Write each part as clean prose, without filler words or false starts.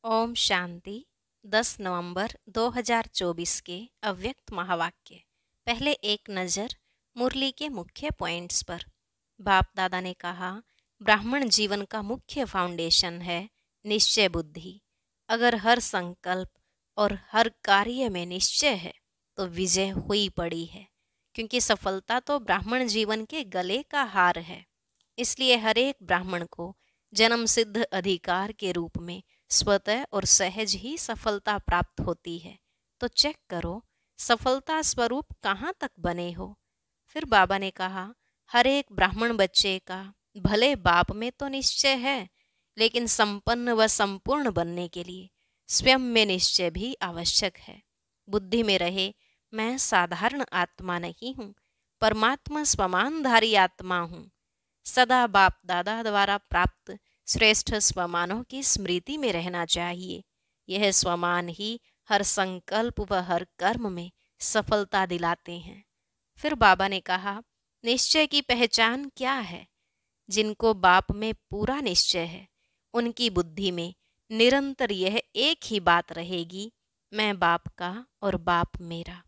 ओम शांति। 10 नवंबर 2024 के अव्यक्त महावाक्य। पहले एक नज़र मुरली के मुख्य पॉइंट्स पर। बाप दादा ने कहा, ब्राह्मण जीवन का मुख्य फाउंडेशन है निश्चय बुद्धि। अगर हर संकल्प और हर कार्य में निश्चय है तो विजय हुई पड़ी है, क्योंकि सफलता तो ब्राह्मण जीवन के गले का हार है। इसलिए हर एक ब्राह्मण को जन्म सिद्ध अधिकार के रूप में स्वतः और सहज ही सफलता प्राप्त होती है। तो चेक करो, सफलता स्वरूप कहाँ तक बने हो। फिर बाबा ने कहा, हर एक ब्राह्मण बच्चे का भले बाप में तो निश्चय है, लेकिन संपन्न व संपूर्ण बनने के लिए स्वयं में निश्चय भी आवश्यक है। बुद्धि में रहे, मैं साधारण आत्मा नहीं हूँ, परमात्मा स्वमानधारी आत्मा हूँ। सदा बाप दादा द्वारा प्राप्त श्रेष्ठ स्वमानों की स्मृति में रहना चाहिए। यह स्वमान ही हर संकल्प व हर कर्म में सफलता दिलाते हैं। फिर बाबा ने कहा, निश्चय की पहचान क्या है? जिनको बाप में पूरा निश्चय है, उनकी बुद्धि में निरंतर यह एक ही बात रहेगी, मैं बाप का और बाप मेरा।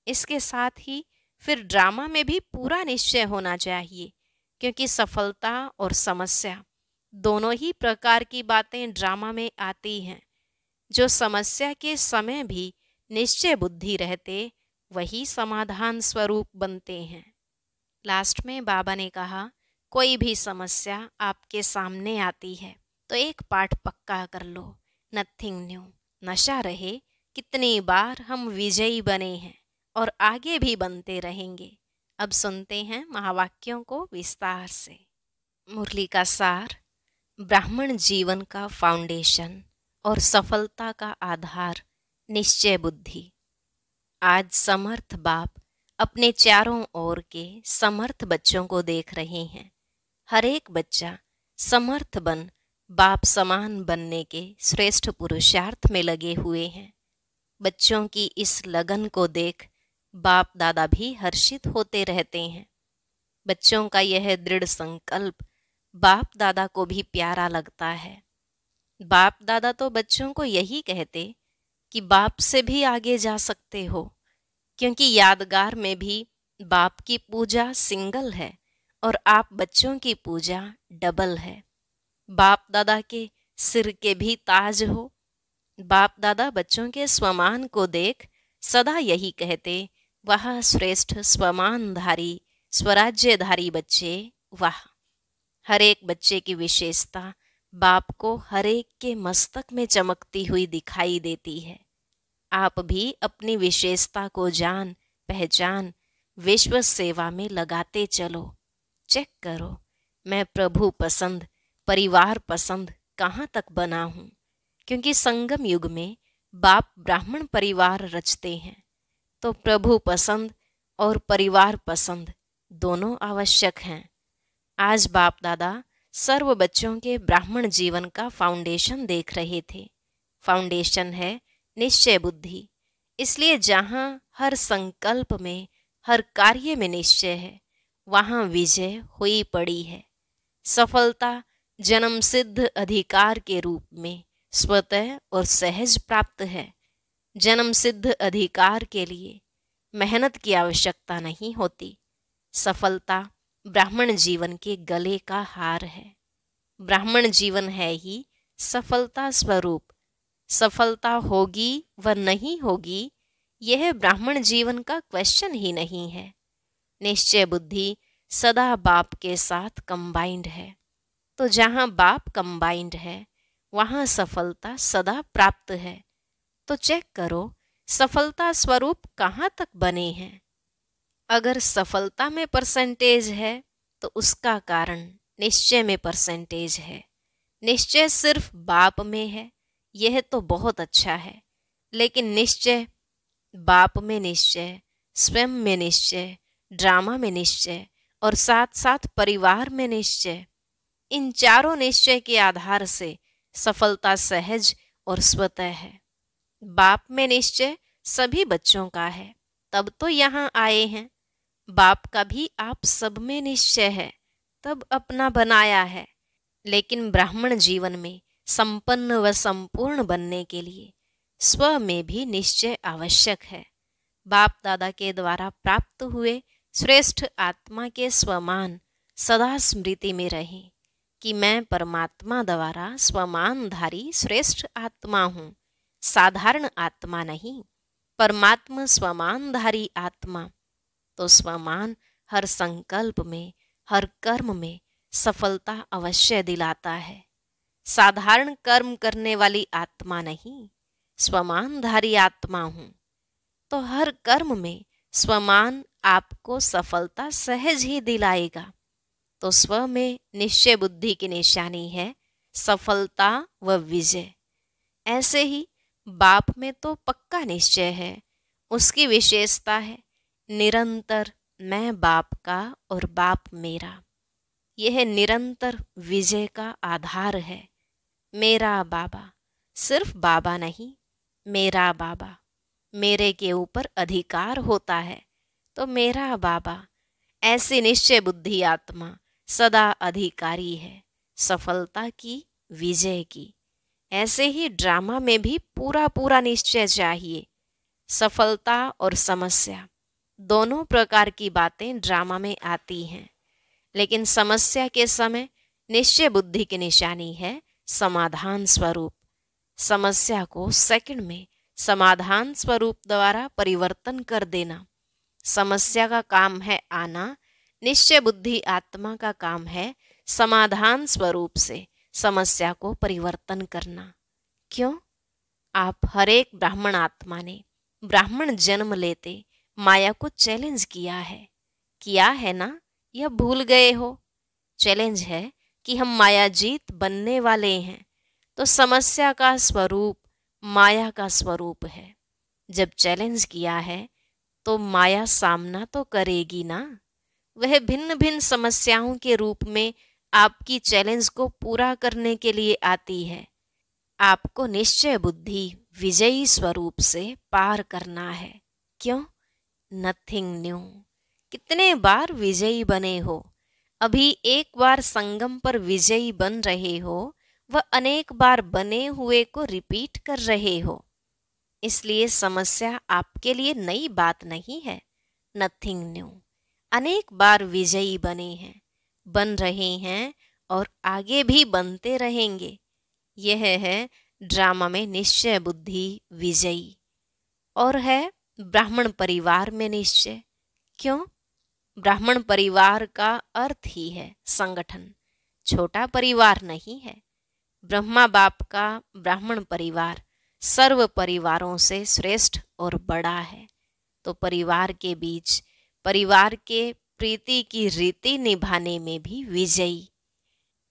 इसके साथ ही फिर ड्रामा में भी पूरा निश्चय होना चाहिए, क्योंकि सफलता और समस्या दोनों ही प्रकार की बातें ड्रामा में आती हैं। जो समस्या के समय भी निश्चय बुद्धि रहते, वही समाधान स्वरूप बनते हैं। लास्ट में बाबा ने कहा, कोई भी समस्या आपके सामने आती है तो एक पाठ पक्का कर लो, नथिंग न्यू। नशा रहे, कितनी बार हम विजयी बने हैं और आगे भी बनते रहेंगे। अब सुनते हैं महावाक्यों को विस्तार से। मुरली का सार। ब्राह्मण जीवन का फाउंडेशन और सफलता का आधार निश्चय बुद्धि। आज समर्थ बाप अपने चारों ओर के समर्थ बच्चों को देख रहे हैं। हर एक बच्चा समर्थ बन बाप समान बनने के श्रेष्ठ पुरुषार्थ में लगे हुए हैं। बच्चों की इस लगन को देख बाप दादा भी हर्षित होते रहते हैं। बच्चों का यह दृढ़ संकल्प बाप दादा को भी प्यारा लगता है। बाप दादा तो बच्चों को यही कहते कि बाप से भी आगे जा सकते हो, क्योंकि यादगार में भी बाप की पूजा सिंगल है और आप बच्चों की पूजा डबल है। बाप दादा के सिर के भी ताज हो। बाप दादा बच्चों के स्वमान को देख सदा यही कहते, वाह श्रेष्ठ स्वमानधारी स्वराज्यधारी बच्चे, वाह। हर एक बच्चे की विशेषता बाप को हर एक के मस्तक में चमकती हुई दिखाई देती है। आप भी अपनी विशेषता को जान पहचान विश्व सेवा में लगाते चलो। चेक करो, मैं प्रभु पसंद परिवार पसंद कहाँ तक बना हूँ, क्योंकि संगम युग में बाप ब्राह्मण परिवार रचते हैं, तो प्रभु पसंद और परिवार पसंद दोनों आवश्यक हैं। आज बाप दादा सर्व बच्चों के ब्राह्मण जीवन का फाउंडेशन देख रहे थे। फाउंडेशन है निश्चय बुद्धि। इसलिए जहाँ हर संकल्प में हर कार्य में निश्चय है, वहाँ विजय हुई पड़ी है। सफलता जन्म सिद्ध अधिकार के रूप में स्वतः और सहज प्राप्त है। जन्म सिद्ध अधिकार के लिए मेहनत की आवश्यकता नहीं होती। सफलता ब्राह्मण जीवन के गले का हार है। ब्राह्मण जीवन है ही सफलता स्वरूप। सफलता होगी व नहीं होगी, यह ब्राह्मण जीवन का क्वेश्चन ही नहीं है। निश्चय बुद्धि सदा बाप के साथ कंबाइंड है, तो जहाँ बाप कंबाइंड है वहाँ सफलता सदा प्राप्त है। तो चेक करो, सफलता स्वरूप कहाँ तक बने हैं। अगर सफलता में परसेंटेज है तो उसका कारण निश्चय में परसेंटेज है। निश्चय सिर्फ बाप में है, यह तो बहुत अच्छा है, लेकिन निश्चय बाप में निश्चय, स्वयं में निश्चय, ड्रामा में निश्चय और साथ साथ परिवार में निश्चय, इन चारों निश्चय के आधार से सफलता सहज और स्वतः है। बाप में निश्चय सभी बच्चों का है, तब तो यहाँ आए हैं। बाप का भी आप सब में निश्चय है, तब अपना बनाया है। लेकिन ब्राह्मण जीवन में संपन्न व संपूर्ण बनने के लिए स्व में भी निश्चय आवश्यक है। बाप दादा के द्वारा प्राप्त हुए श्रेष्ठ आत्मा के स्वमान सदा स्मृति में रहे कि मैं परमात्मा द्वारा स्वमानधारी श्रेष्ठ आत्मा हूँ, साधारण आत्मा नहीं। परमात्मा स्वमानधारी आत्मा तो स्वमान हर संकल्प में, हर कर्म में सफलता अवश्य दिलाता है। साधारण कर्म करने वाली आत्मा नहीं, स्वमानधारी आत्मा हूँ, तो हर कर्म में स्वमान आपको सफलता सहज ही दिलाएगा। तो स्व में निश्चय बुद्धि की निशानी है सफलता व विजय। ऐसे ही बाप में तो पक्का निश्चय है, उसकी विशेषता है निरंतर मैं बाप का और बाप मेरा। यह निरंतर विजय का आधार है। मेरा बाबा, सिर्फ बाबा नहीं, मेरा बाबा। मेरे के ऊपर अधिकार होता है तो मेरा बाबा। ऐसी निश्चय बुद्धि आत्मा सदा अधिकारी है सफलता की, विजय की। ऐसे ही ड्रामा में भी पूरा पूरा निश्चय चाहिए। सफलता और समस्या दोनों प्रकार की बातें ड्रामा में आती हैं, लेकिन समस्या के समय निश्चय बुद्धि की निशानी है समाधान स्वरूप। समस्या को सेकंड में समाधान स्वरूप द्वारा परिवर्तन कर देना। समस्या का काम है आना, निश्चय बुद्धि आत्मा का काम है समाधान स्वरूप से समस्या को परिवर्तन करना। क्यों? आप हर एक ब्राह्मण आत्मा ने ब्राह्मण जन्म लेते माया को चैलेंज किया है ना? यह भूल गए हो? चैलेंज है कि हम मायाजीत बनने वाले हैं। तो समस्या का स्वरूप माया का स्वरूप है। जब चैलेंज किया है तो माया सामना तो करेगी ना। वह भिन्न भिन्न समस्याओं के रूप में आपकी चैलेंज को पूरा करने के लिए आती है। आपको निश्चय बुद्धि विजयी स्वरूप से पार करना है। क्यों? Nothing new. कितने बार विजयी बने हो? अभी एक बार संगम पर विजयी बन रहे हो, वह अनेक बार बने हुए को रिपीट कर रहे हो। इसलिए समस्या आपके लिए नई बात नहीं है। Nothing new. अनेक बार विजयी बने हैं, बन रहे हैं और आगे भी बनते रहेंगे। यह है ड्रामा में निश्चय बुद्धि विजयी। और है ब्राह्मण परिवार में निश्चय। क्यों? ब्राह्मण परिवार का अर्थ ही है संगठन, छोटा परिवार नहीं है। ब्रह्मा बाप का ब्राह्मण परिवार सर्व परिवारों से श्रेष्ठ और बड़ा है। तो परिवार के बीच, परिवार के प्रीति की रीति निभाने में भी विजयी।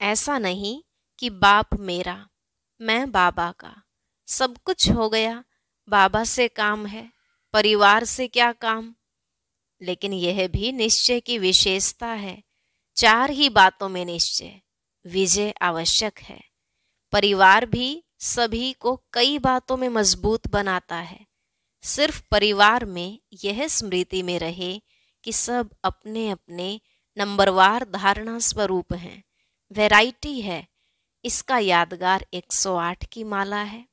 ऐसा नहीं कि बाप मेरा, मैं बाबा का, सब कुछ हो गया, बाबा से काम है, परिवार से क्या काम। लेकिन यह भी निश्चय की विशेषता है। चार ही बातों में निश्चय, विजय आवश्यक है। परिवार भी सभी को कई बातों में मजबूत बनाता है। सिर्फ परिवार में यह स्मृति में रहे कि सब अपने अपने नंबरवार धारणा स्वरूप हैं। वैरायटी है। इसका यादगार 108 की माला है।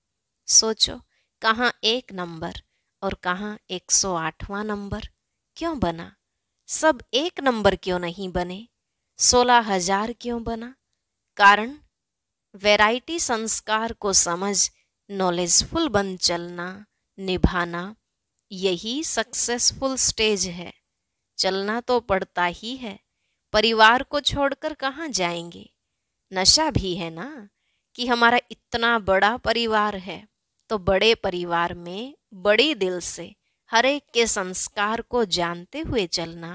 सोचो, कहाँ एक नंबर और कहाँ 108वां नंबर क्यों बना? सब एक नंबर क्यों नहीं बने? 16,000 क्यों बना? कारण वैरायटी संस्कार को समझ नॉलेजफुल बन चलना, निभाना, यही सक्सेसफुल स्टेज है। चलना तो पड़ता ही है। परिवार को छोड़कर कहाँ जाएंगे? नशा भी है ना कि हमारा इतना बड़ा परिवार है, तो बड़े परिवार में बड़ी दिल से हर एक के संस्कार को जानते हुए चलना,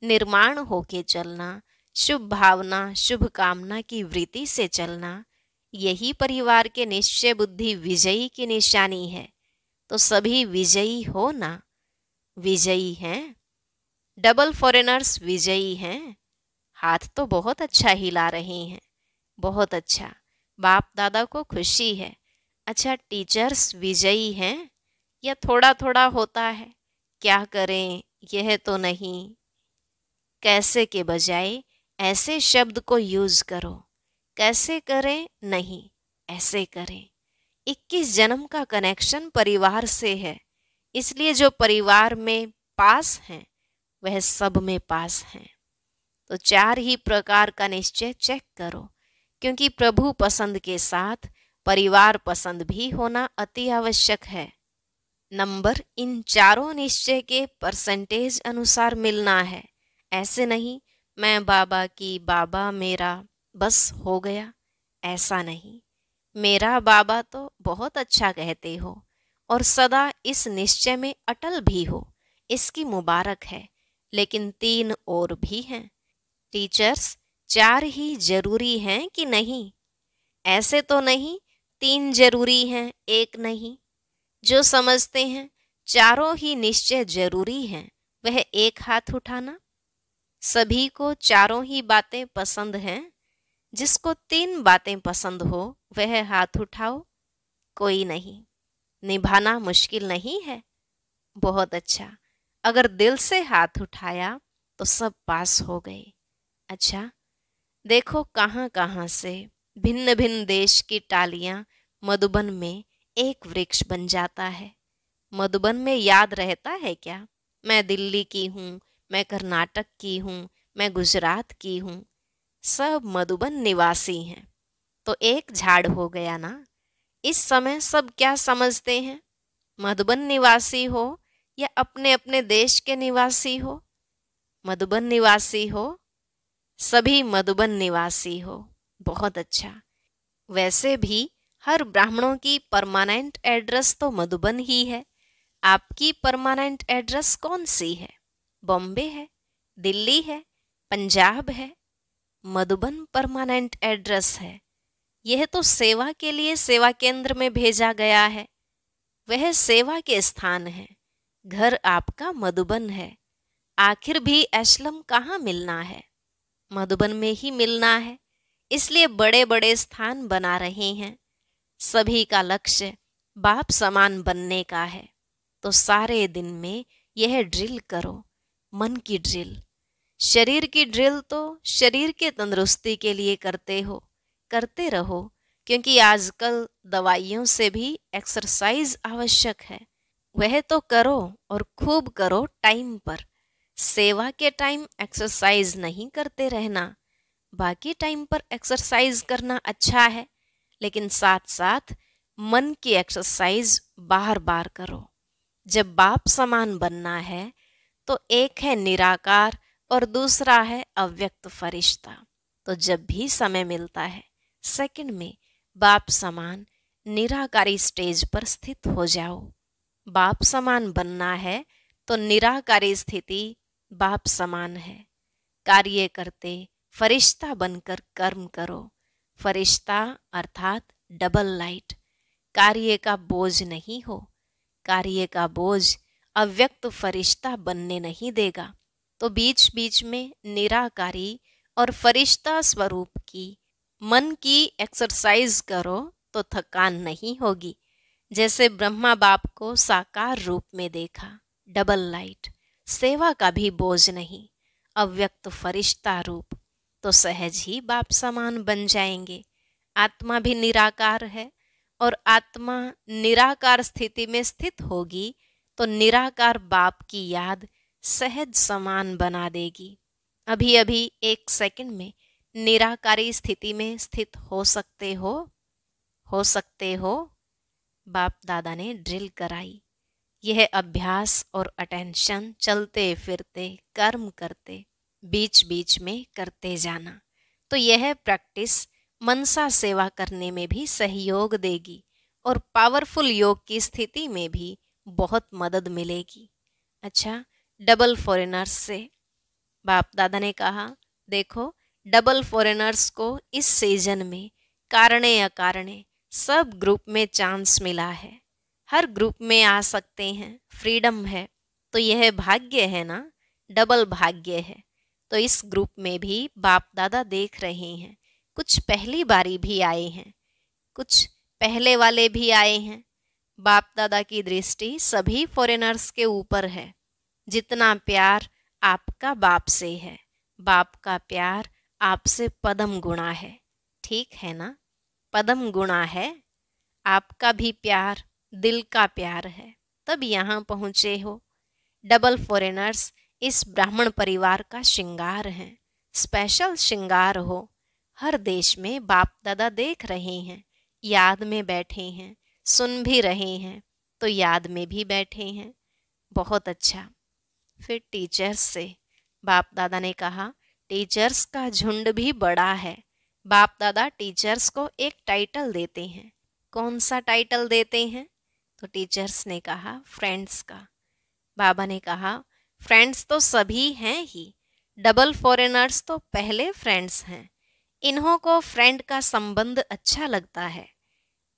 निर्माण होके चलना, शुभ भावना, शुभ कामना की वृत्ति से चलना, यही परिवार के निश्चय बुद्धि विजयी की निशानी है। तो सभी विजयी हो ना? विजयी हैं। डबल फॉरेनर्स विजयी हैं। हाथ तो बहुत अच्छा हिला रहे हैं, बहुत अच्छा। बाप दादा को खुशी है। अच्छा, टीचर्स विजयी हैं या थोड़ा थोड़ा होता है? क्या करें, यह तो नहीं। कैसे के बजाय ऐसे शब्द को यूज करो। कैसे करें नहीं, ऐसे करें। 21 जन्म का कनेक्शन परिवार से है, इसलिए जो परिवार में पास हैं वह सब में पास हैं। तो 4 ही प्रकार का निश्चय चेक करो, क्योंकि प्रभु पसंद के साथ परिवार पसंद भी होना अति आवश्यक है। नंबर इन चारों निश्चय के परसेंटेज अनुसार मिलना है। ऐसे नहीं मैं बाबा की, बाबा मेरा, बस हो गया, ऐसा नहीं। मेरा बाबा तो बहुत अच्छा कहते हो और सदा इस निश्चय में अटल भी हो, इसकी मुबारक है। लेकिन 3 और भी हैं। टीचर्स, 4 ही जरूरी हैं कि नहीं? ऐसे तो नहीं 3 जरूरी हैं, 1 नहीं। जो समझते हैं चारों ही निश्चय जरूरी हैं, वह एक हाथ उठाना। सभी को चारों ही बातें पसंद हैं? जिसको 3 बातें पसंद हो वह हाथ उठाओ। कोई नहीं। निभाना मुश्किल नहीं है। बहुत अच्छा। अगर दिल से हाथ उठाया तो सब पास हो गए। अच्छा, देखो कहाँ कहाँ से भिन्न भिन्न देश की टालियां मधुबन में एक वृक्ष बन जाता है। मधुबन में याद रहता है क्या? मैं दिल्ली की हूँ, मैं कर्नाटक की हूँ, मैं गुजरात की हूँ। सब मधुबन निवासी हैं, तो एक झाड़ हो गया ना। इस समय सब क्या समझते हैं? मधुबन निवासी हो या अपने अपने देश के निवासी हो? मधुबन निवासी हो। सभी मधुबन निवासी हो। बहुत अच्छा। वैसे भी हर ब्राह्मणों की परमानेंट एड्रेस तो मधुबन ही है। आपकी परमानेंट एड्रेस कौन सी है? बॉम्बे है, दिल्ली है, पंजाब है। मधुबन परमानेंट एड्रेस है। यह तो सेवा के लिए सेवा केंद्र में भेजा गया है। वह सेवा के स्थान है। घर आपका मधुबन है। आखिर भी असलम कहाँ मिलना है? मधुबन में ही मिलना है। इसलिए बड़े बड़े स्थान बना रहे हैं। सभी का लक्ष्य बाप समान बनने का है। तो सारे दिन में यह ड्रिल करो, मन की ड्रिल। शरीर की ड्रिल तो शरीर के तंदुरुस्ती के लिए करते हो, करते रहो, क्योंकि आजकल दवाइयों से भी एक्सरसाइज आवश्यक है। वह तो करो और खूब करो टाइम पर। सेवा के टाइम एक्सरसाइज नहीं करते रहना। बाकी टाइम पर एक्सरसाइज करना अच्छा है, लेकिन साथ साथ मन की एक्सरसाइज बार बार करो। जब बाप समान बनना है तो एक है निराकार और दूसरा है अव्यक्त फरिश्ता। तो जब भी समय मिलता है सेकंड में बाप समान निराकारी स्टेज पर स्थित हो जाओ। बाप समान बनना है तो निराकारी स्थिति बाप समान है। कार्य करते फरिश्ता बनकर कर्म करो। फरिश्ता अर्थात डबल लाइट। कार्य का बोझ नहीं हो। कार्य का बोझ अव्यक्त फरिश्ता बनने नहीं देगा। तो बीच बीच में निराकारी और फरिश्ता स्वरूप की मन की एक्सरसाइज करो तो थकान नहीं होगी। जैसे ब्रह्मा बाप को साकार रूप में देखा, डबल लाइट, सेवा का भी बोझ नहीं, अव्यक्त फरिश्ता रूप, तो सहज ही बाप समान बन जाएंगे। आत्मा भी निराकार है और आत्मा निराकार स्थिति में स्थित होगी तो निराकार बाप की याद सहज समान बना देगी। अभी अभी 1 सेकंड में निराकारी स्थिति में स्थित हो सकते हो? हो सकते हो? बाप दादा ने ड्रिल कराई। यह अभ्यास और अटेंशन चलते फिरते कर्म करते बीच बीच में करते जाना। तो यह प्रैक्टिस मनसा सेवा करने में भी सहयोग देगी और पावरफुल योग की स्थिति में भी बहुत मदद मिलेगी। अच्छा, डबल फॉरेनर्स से बाप दादा ने कहा, देखो डबल फॉरेनर्स को इस सीजन में कारणे अकारणे सब ग्रुप में चांस मिला है। हर ग्रुप में आ सकते हैं, फ्रीडम है। तो यह भाग्य है ना, डबल भाग्य है। तो इस ग्रुप में भी बाप दादा देख रहे हैं। कुछ पहली बारी भी आए हैं, कुछ पहले वाले भी आए हैं। बाप दादा की दृष्टि सभी फॉरेनर्स के ऊपर है। जितना प्यार आपका बाप से है, बाप का प्यार आपसे पदम गुणा है। ठीक है ना? पदम गुणा है, आपका भी प्यार दिल का प्यार है, तब यहाँ पहुँचे हो। डबल फॉरेनर्स इस ब्राह्मण परिवार का श्रृंगार हैं, स्पेशल श्रृंगार हो। हर देश में बाप दादा देख रहे हैं, याद में बैठे हैं, सुन भी रहे हैं, तो याद में भी बैठे हैं। बहुत अच्छा। फिर टीचर्स से बाप दादा ने कहा, टीचर्स का झुंड भी बड़ा है। बाप दादा टीचर्स को एक टाइटल देते हैं। कौन सा टाइटल देते हैं? तो टीचर्स ने कहा, फ्रेंड्स का। बाबा ने कहा, फ्रेंड्स तो सभी हैं ही, डबल फॉरेनर्स तो पहले फ्रेंड्स हैं। इन्हों को फ्रेंड का संबंध अच्छा लगता है।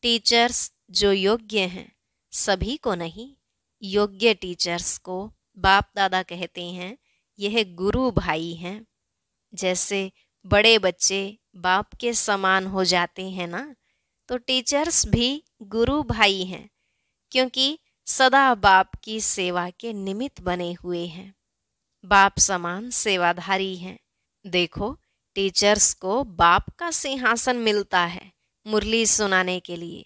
टीचर्स जो योग्य हैं, सभी को नहीं, योग्य टीचर्स को बाप दादा कहते हैं, यह गुरु भाई हैं। जैसे बड़े बच्चे बाप के समान हो जाते हैं ना, तो टीचर्स भी गुरु भाई हैं, क्योंकि सदा बाप की सेवा के निमित्त बने हुए हैं। बाप समान सेवाधारी हैं। देखो, टीचर्स को बाप का सिंहासन मिलता है मुरली सुनाने के लिए,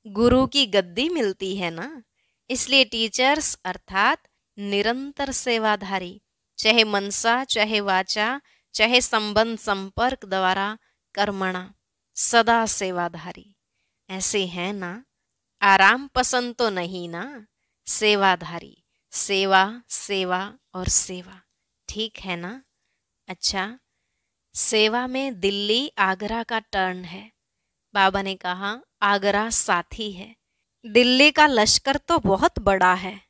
गुरु की गद्दी मिलती है ना। इसलिए टीचर्स अर्थात निरंतर सेवाधारी, चाहे मनसा, चाहे वाचा, चाहे संबंध संपर्क द्वारा कर्मणा, सदा सेवाधारी। ऐसे हैं ना। आराम पसंद तो नहीं ना, सेवाधारी, सेवा सेवा और सेवा, ठीक है ना। अच्छा, सेवा में दिल्ली आगरा का टर्न है। बाबा ने कहा, आगरा साथी है। दिल्ली का लश्कर तो बहुत बड़ा है।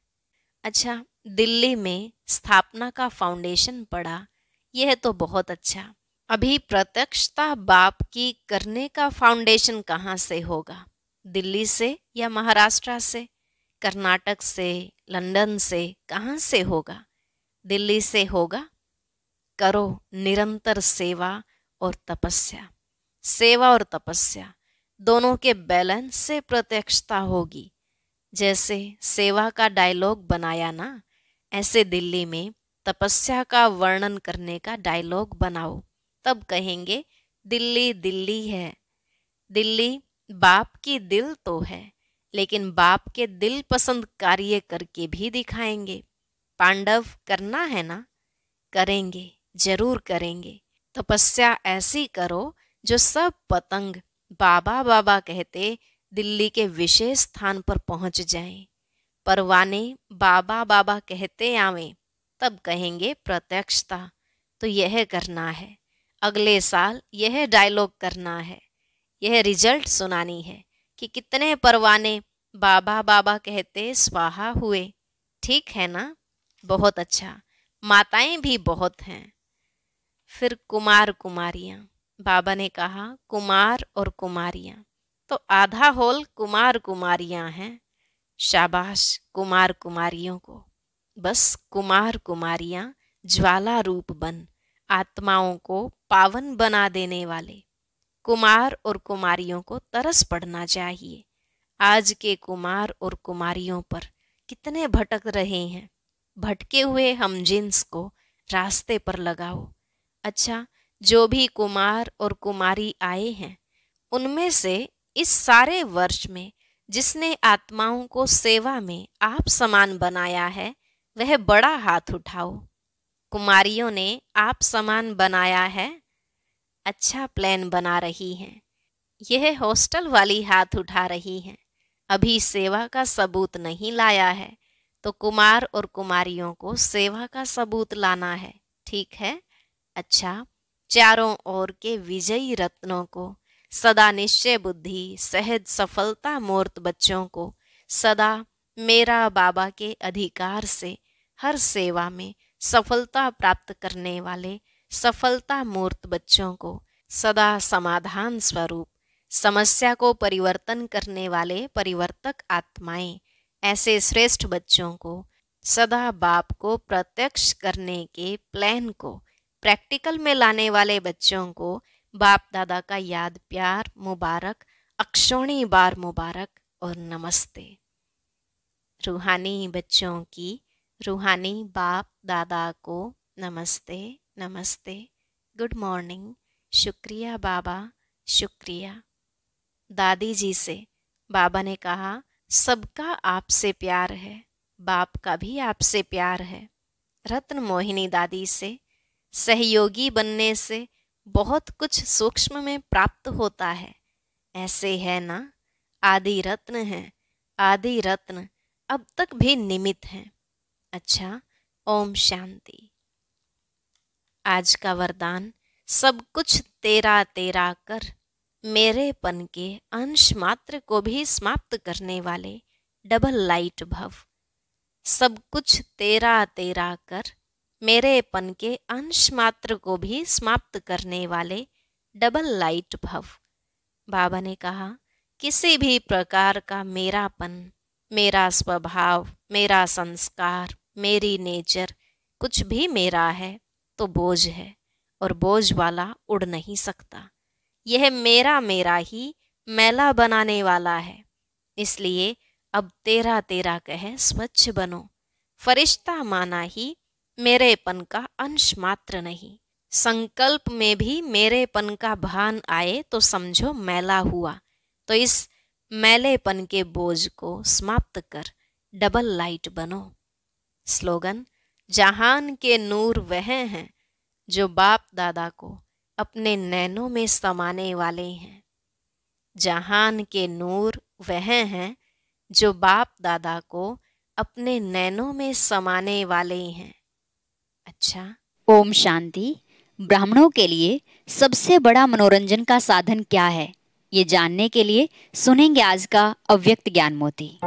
अच्छा, दिल्ली में स्थापना का फाउंडेशन पड़ा, यह तो बहुत अच्छा। अभी प्रत्यक्षता बाप की करने का फाउंडेशन कहाँ से होगा? दिल्ली से या महाराष्ट्र से, कर्नाटक से, लंदन से, कहाँ से होगा? दिल्ली से होगा। करो निरंतर सेवा और तपस्या। सेवा और तपस्या दोनों के बैलेंस से प्रत्यक्षता होगी। जैसे सेवा का डायलॉग बनाया ना, ऐसे दिल्ली में तपस्या का वर्णन करने का डायलॉग बनाओ, तब कहेंगे दिल्ली दिल्ली है। दिल्ली बाप की दिल तो है, लेकिन बाप के दिल पसंद कार्य करके भी दिखाएंगे। पांडव करना है ना, करेंगे, जरूर करेंगे। तपस्या ऐसी करो जो सब पतंग बाबा बाबा कहते दिल्ली के विशेष स्थान पर पहुंच जाएं। परवाने बाबा बाबा कहते आवें, तब कहेंगे प्रत्यक्षता। तो यह करना है, अगले साल यह डायलॉग करना है, यह रिजल्ट सुनानी है कि कितने परवाने बाबा बाबा कहते स्वाहा हुए। ठीक है ना। बहुत अच्छा। माताएं भी बहुत हैं। फिर कुमार कुमारियां। बाबा ने कहा, कुमार और कुमारियां, तो आधा होल कुमार कुमारियां हैं। शाबाश कुमार कुमारियों को। बस कुमार कुमारियां ज्वाला रूप बन आत्माओं को पावन बना देने वाले। कुमार और कुमारियों को तरस पड़ना चाहिए। आज के कुमार और कुमारियों पर कितने भटक रहे हैं। भटके हुए हम जिन्स को रास्ते पर लगाओ। अच्छा, जो भी कुमार और कुमारी आए हैं, उनमें से इस सारे वर्ष में जिसने आत्माओं को सेवा में आप समान बनाया है, वह बड़ा हाथ उठाओ। कुमारियों ने आप समान बनाया है, अच्छा प्लान बना रही हैं। यह हॉस्टल वाली हाथ उठा रही हैं, अभी सेवा का सबूत नहीं लाया है, तो कुमार और कुमारियों को सेवा का सबूत लाना है। ठीक है। अच्छा, चारों ओर के विजयी रत्नों को, सदा निश्चय बुद्धि सहज सफलता मूर्त बच्चों को, सदा मेरा बाबा के अधिकार से हर सेवा में सफलता प्राप्त करने वाले सफलता मूर्त बच्चों को, सदा समाधान स्वरूप समस्या को परिवर्तन करने वाले परिवर्तक आत्माएं, ऐसे श्रेष्ठ बच्चों को, सदा बाप को प्रत्यक्ष करने के प्लान को प्रैक्टिकल में लाने वाले बच्चों को बाप दादा का याद प्यार मुबारक, अक्षौणी बार मुबारक और नमस्ते। रूहानी बच्चों की रूहानी बाप दादा को नमस्ते नमस्ते, गुड मॉर्निंग, शुक्रिया बाबा, शुक्रिया। दादी जी से बाबा ने कहा, सबका आपसे प्यार है, बाप का भी आपसे प्यार है। रत्न मोहिनी दादी से, सहयोगी बनने से बहुत कुछ सूक्ष्म में प्राप्त होता है, ऐसे है ना। आदि रत्न है, आदि रत्न अब तक भी निमित्त हैं। अच्छा, ओम शांति। आज का वरदान, सब कुछ तेरा तेरा कर, मेरेपन के अंश मात्र को भी समाप्त करने वाले डबल लाइट भव। सब कुछ तेरा तेरा कर, मेरेपन के अंश मात्र को भी समाप्त करने वाले डबल लाइट भव। बाबा ने कहा, किसी भी प्रकार का मेरापन, मेरा स्वभाव, मेरा संस्कार, मेरी नेचर, कुछ भी मेरा है तो बोझ है, और बोझ वाला उड़ नहीं सकता। यह मेरा मेरा ही मैला बनाने वाला है। इसलिए अब तेरा तेरा कह स्वच्छ बनो। फरिश्ता माना ही मेरेपन का अंश मात्र नहीं। संकल्प में भी मेरेपन का भान आए तो समझो मैला हुआ। तो इस मैलेपन के बोझ को समाप्त कर डबल लाइट बनो। स्लोगन, जहान के नूर वह हैं जो बाप दादा को अपने नैनों में समाने वाले हैं। जहान के नूर वह हैं जो बाप दादा को अपने नैनों में समाने वाले हैं। अच्छा, ओम शांति। ब्राह्मणों के लिए सबसे बड़ा मनोरंजन का साधन क्या है, ये जानने के लिए सुनेंगे आज का अव्यक्त ज्ञान मोती।